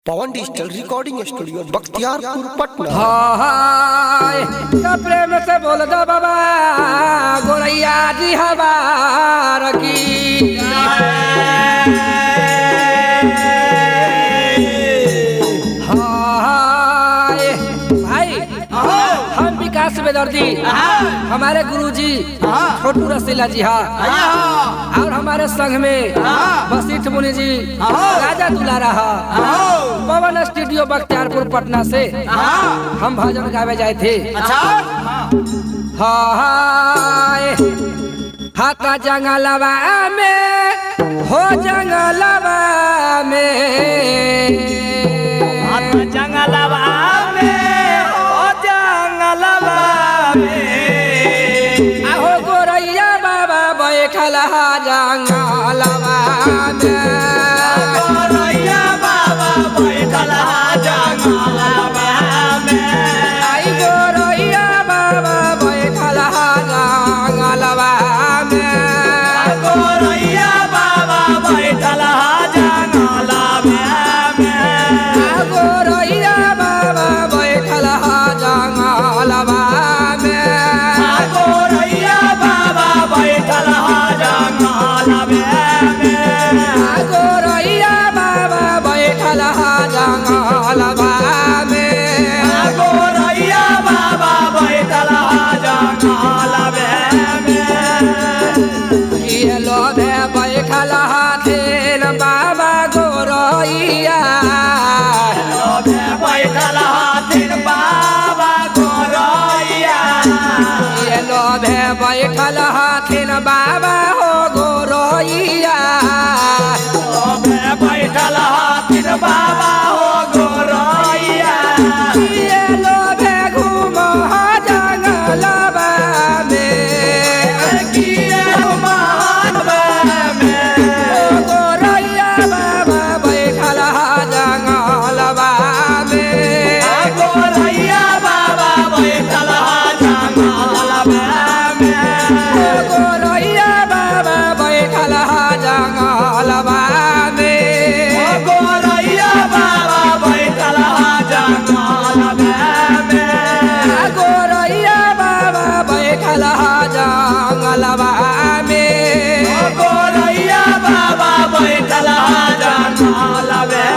पवन digital recording studio Bakhtiyarpur Patna. Hi तो प्रेम से बोल दो बाबा गोरैया जी हमार की हाय भाई हम विकास बेदर्दी हमारे गुरुजी छोटू रसीला जी और हमारे संघ में वशिष्ठ मुनि जी राजा दुलारा पवन स्टूडियो बख्तियारपुर पटना से हम भजन गावे जाए थे। हाय हाथा जंगलवा में हो जंगलवा में हाथा जंगलवा में हो जंगलवा में आहो गोरैया बाबा बैठल हा जंगलवा में गोरैया बाबा बैठल हा जंगलवा में आई गोरैया बाबा बैठल हा जंगलवा में गोरैया बाबा बैठल हा जंगलवा में गोरैया बाबा बैठल हा जंगलवा में गोरैया बाबा बैठल हा जंगलवा में गोरैया बाबा बैठल हा जंगलवा में गोरैया बाबा बैठल हा जंगलवा में ये लोभे बैठल हाथिन बाबा गोरैया बैठल हाथिन बाबा गोरैया ये लोभे बैठल हाथिन बाबा हो गोरैया बैठल हाथिन बाबा हो गोरैया ये लोभे घूम जंगलवा में किए महानवा में गोरैया बाबा बैठल जंगलवा में गोरैया बाबा बैठल जंगलवा में गोरैया बाबा बैठल जंगलवा में गोरैया बाबा बैठल जंगलवा में गोरैया बाबा बैठल जंगलवा में गोरैया बाबा बैठल जंगलवा में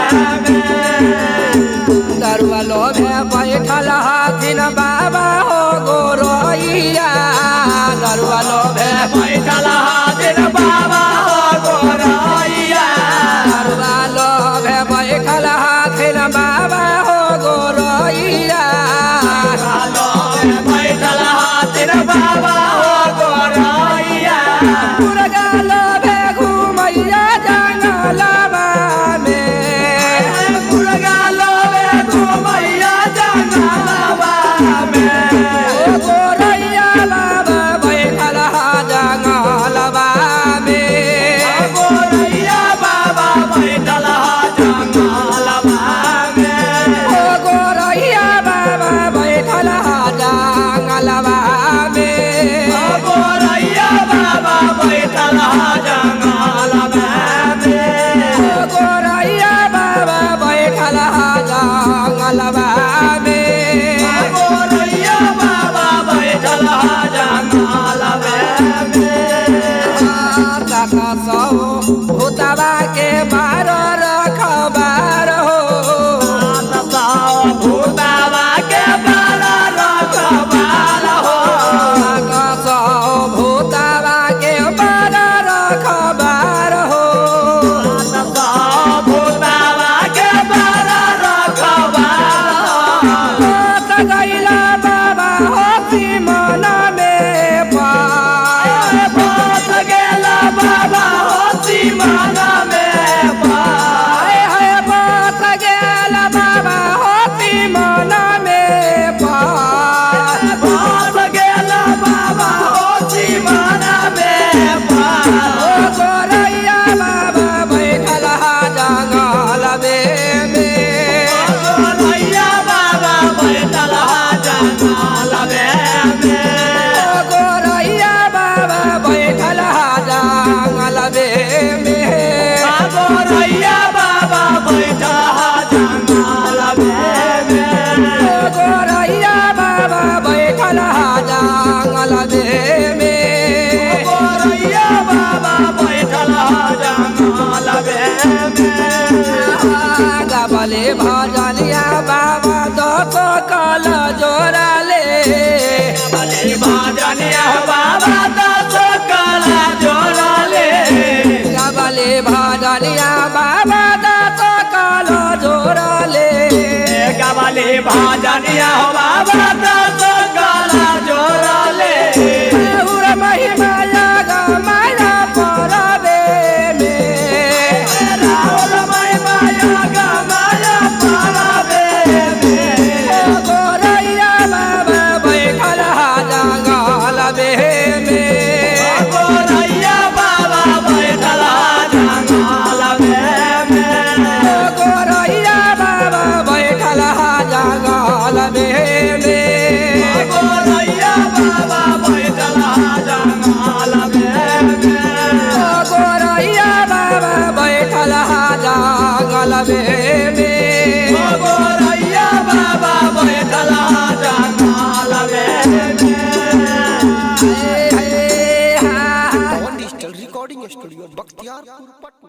दरुआ लोभे बैठल हाथिन बाबा हो गोरैया दरुआ लोभे बैठल हाथिन बाबा हो गोरैया दरुआ लोभे बैठल हाथिन बाबा हो गोरैया बैठल हाथिन बाबा हो गोरैया मुर्गा लोभे घूमैया जंगलवा में मुर्गा लोवे घुमैया जंगलवा में गोरैया बाबा बैठल जंगलवा में गोरैया बाबा बैठल जंगलवा में गोरैया बाबा बैठल जंगलवा में गोरैया बाबा बैठल जंगलवा में गोरैया बाबा बैठल जंगलवा में गोरैया बाबा बैठल जंगलवा में काका सौ भूतवा के बार रखबार हो भूतावा के बाला रखबाल हो काका सौ भूतवा के बार रखबार हो भूतावा के बाला रखबाल गावले भजनिया बाबा दस कल जोरा ले भजनिया बाबा दस कला जोड़ले गावले भजनिया बाबा दस कल जोरा ले गावले भजनिया बाबा दस कला जोड़ले उर महिमा माया परबे में राहुल महिमा गमाया परबे गोरैया बाबा बैठल जंगल में गोरैया बाबा बैठल जंगल में गोरैया बाबा बैठल जंगल में गोरैया बाबा बैठल जंगल में गोरैया बाबा बैठल जंगल में गोरैया बाबा बैठल जंगल में digital recording studio Bakhtiyarpur Patna.